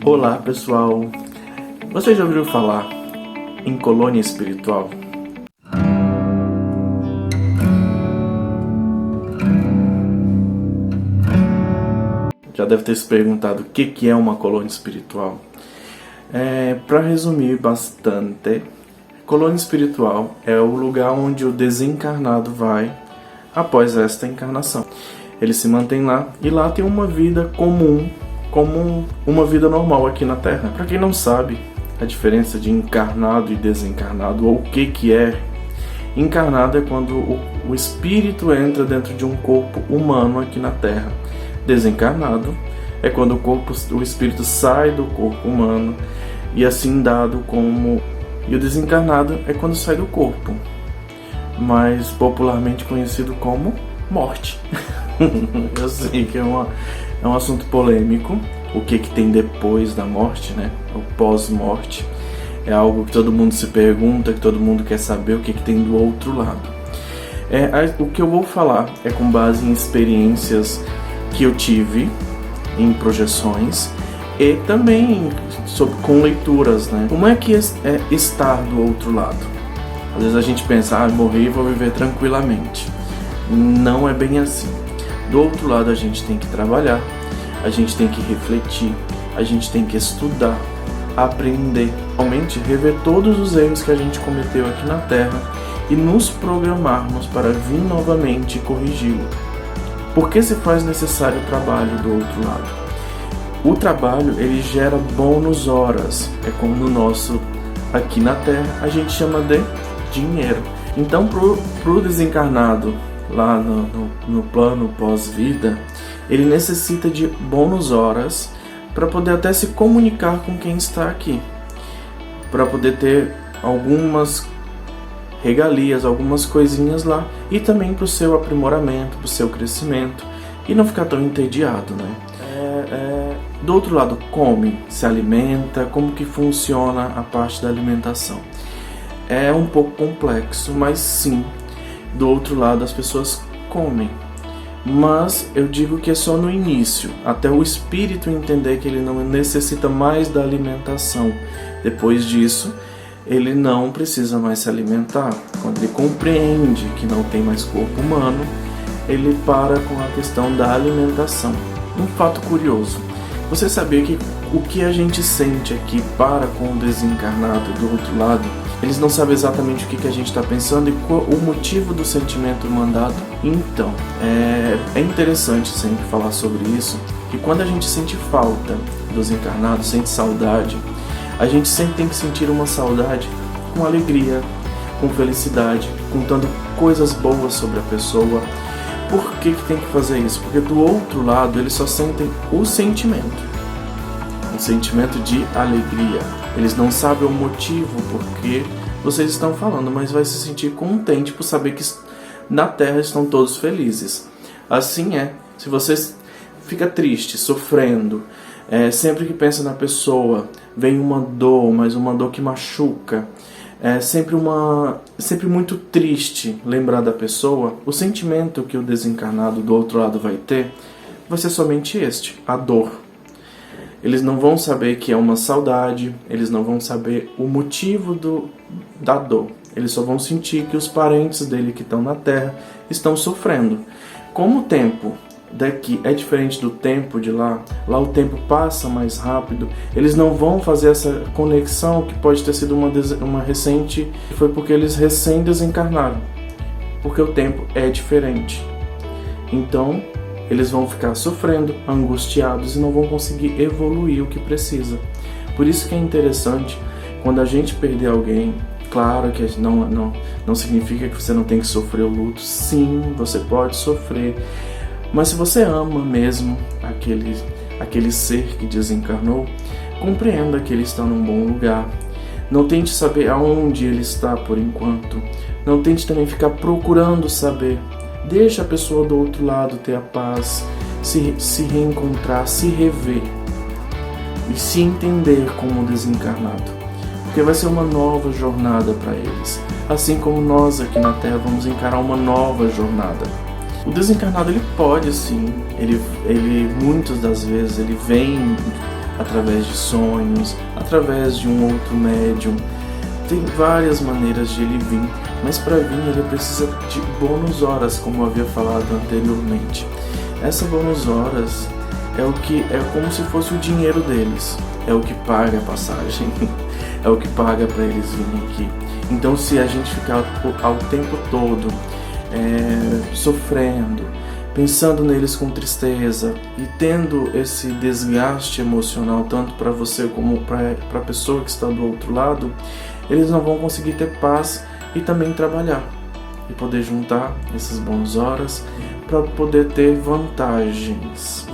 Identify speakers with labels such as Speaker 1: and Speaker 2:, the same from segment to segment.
Speaker 1: Olá pessoal, você já ouviu falar em colônia espiritual? Já deve ter se perguntado o que é uma colônia espiritual. Para resumir bastante, colônia espiritual é o lugar onde o desencarnado vai após esta encarnação. Ele se mantém lá e lá tem uma vida comum, como uma vida normal aqui na Terra. Para quem não sabe a diferença de encarnado e desencarnado, ou o que é, encarnado é quando o espírito entra dentro de um corpo humano aqui na Terra. Desencarnado é quando o espírito sai do corpo humano e assim dado como... E o desencarnado é quando sai do corpo, mais popularmente conhecido como morte. Eu sei que é um assunto polêmico, o que tem depois da morte, né? O pós-morte. É algo que todo mundo se pergunta, que todo mundo quer saber o que tem do outro lado. O que eu vou falar é com base em experiências que eu tive, em projeções, e também com leituras, né? Como é que é estar do outro lado? Às vezes a gente pensa, morri e vou viver tranquilamente. Não é bem assim. Do outro lado a gente tem que trabalhar, a gente tem que refletir, a gente tem que estudar, aprender, realmente rever todos os erros que a gente cometeu aqui na Terra e nos programarmos para vir novamente e corrigi-lo. Por que se faz necessário o trabalho do outro lado? O trabalho, ele gera bônus horas, é como no nosso, aqui na Terra, a gente chama de dinheiro. Então, pro desencarnado, lá no plano pós-vida, ele necessita de bônus horas para poder até se comunicar com quem está aqui, para poder ter algumas regalias, algumas coisinhas lá, e também para o seu aprimoramento, para o seu crescimento, e não ficar tão entediado, né? Do outro lado, come, se alimenta, como que funciona a parte da alimentação? É um pouco complexo, mas sim, do outro lado as pessoas comem, mas eu digo que é só no início, até o espírito entender que ele não necessita mais da alimentação. Depois disso, ele não precisa mais se alimentar. Quando ele compreende que não tem mais corpo humano, ele para com a questão da alimentação. Um fato curioso, você sabia que o que a gente sente aqui para com o desencarnado do outro lado, eles não sabem exatamente o que a gente está pensando e qual o motivo do sentimento mandado? Então, é interessante sempre falar sobre isso, que quando a gente sente falta dos encarnados, sente saudade, a gente sempre tem que sentir uma saudade com alegria, com felicidade, contando coisas boas sobre a pessoa. Por que tem que fazer isso? Porque do outro lado eles só sentem o sentimento de alegria. Eles não sabem o motivo por que vocês estão falando, mas vai se sentir contente por saber que na Terra estão todos felizes. Assim se você fica triste, sofrendo, sempre que pensa na pessoa, vem uma dor, mas uma dor que machuca, sempre muito triste lembrar da pessoa, o sentimento que o desencarnado do outro lado vai ter vai ser somente a dor. Eles não vão saber que é uma saudade, eles não vão saber o motivo da dor. Eles só vão sentir que os parentes dele que estão na Terra estão sofrendo. Como o tempo daqui é diferente do tempo de lá o tempo passa mais rápido, eles não vão fazer essa conexão que pode ter sido uma recente, foi porque eles recém desencarnaram, porque o tempo é diferente. Então eles vão ficar sofrendo, angustiados e não vão conseguir evoluir o que precisa. Por isso que é interessante, quando a gente perder alguém, claro que não significa que você não tem que sofrer o luto. Sim, você pode sofrer. Mas se você ama mesmo aquele ser que desencarnou, compreenda que ele está num bom lugar. Não tente saber aonde ele está por enquanto. Não tente também ficar procurando saber. Deixa a pessoa do outro lado ter a paz, se reencontrar, se rever e se entender como desencarnado. Porque vai ser uma nova jornada para eles. Assim como nós aqui na Terra vamos encarar uma nova jornada. O desencarnado, ele pode sim, ele muitas das vezes ele vem através de sonhos, através de um outro médium. Tem várias maneiras de ele vir, mas para vir ele precisa de bônus horas, como eu havia falado anteriormente. Essa bônus horas é como se fosse o dinheiro deles, é o que paga a passagem, é o que paga para eles virem aqui. Então, se a gente ficar ao tempo todo sofrendo, pensando neles com tristeza e tendo esse desgaste emocional tanto para você como para a pessoa que está do outro lado, eles não vão conseguir ter paz e também trabalhar e poder juntar essas boas horas para poder ter vantagens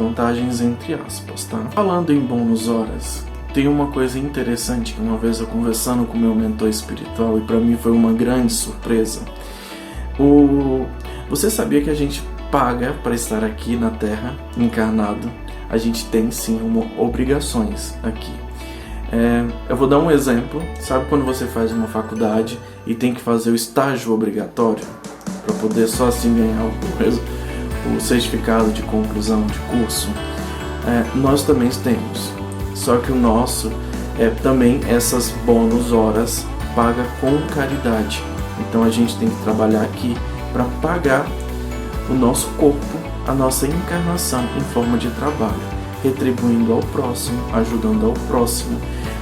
Speaker 1: entre aspas, tá? Falando em bônus horas, tem uma coisa interessante que uma vez eu conversando com meu mentor espiritual, e para mim foi uma grande surpresa. Você sabia que a gente paga para estar aqui na Terra, encarnado? A gente tem sim obrigações aqui. Eu vou dar um exemplo. Sabe quando você faz uma faculdade e tem que fazer o estágio obrigatório para poder só assim ganhar o certificado de conclusão de curso? Nós também temos, só que o nosso também essas bônus horas paga com caridade. Então a gente tem que trabalhar aqui para pagar o nosso corpo, a nossa encarnação em forma de trabalho, retribuindo ao próximo, ajudando ao próximo,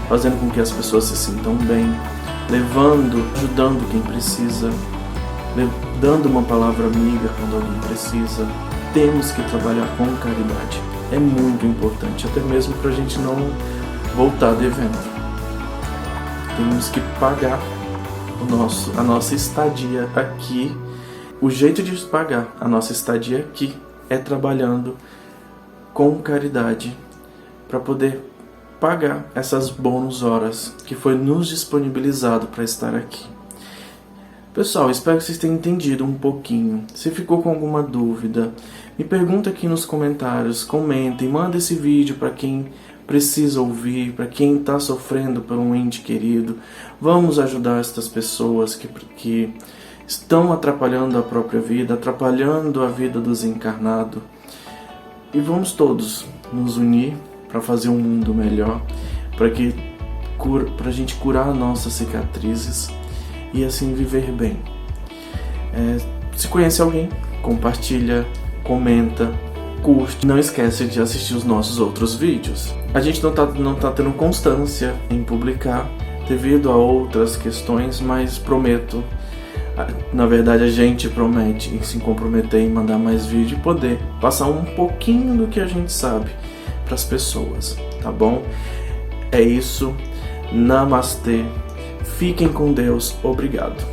Speaker 1: fazendo com que as pessoas se sintam bem, ajudando quem precisa, dando uma palavra amiga quando alguém precisa. Temos que trabalhar com caridade. É muito importante, até mesmo para a gente não voltar devendo. Temos que pagar a nossa estadia aqui. O jeito de pagar a nossa estadia aqui é trabalhando com caridade para poder pagar essas bônus horas que foi nos disponibilizado para estar aqui. Pessoal, espero que vocês tenham entendido um pouquinho. Se ficou com alguma dúvida, me pergunta aqui nos comentários, comentem, manda esse vídeo para quem precisa ouvir, para quem está sofrendo por um ente querido. Vamos ajudar estas pessoas que estão atrapalhando a própria vida, atrapalhando a vida dos encarnados. E vamos todos nos unir para fazer um mundo melhor, para a gente curar nossas cicatrizes e assim viver bem. Se conhece alguém, compartilha, comenta, curte. Não esquece de assistir os nossos outros vídeos. A gente não tá tendo constância em publicar devido a outras questões, mas prometo, na verdade a gente promete em se comprometer em mandar mais vídeo e poder passar um pouquinho do que a gente sabe para as pessoas, tá bom? É isso. Namastê. Fiquem com Deus. Obrigado.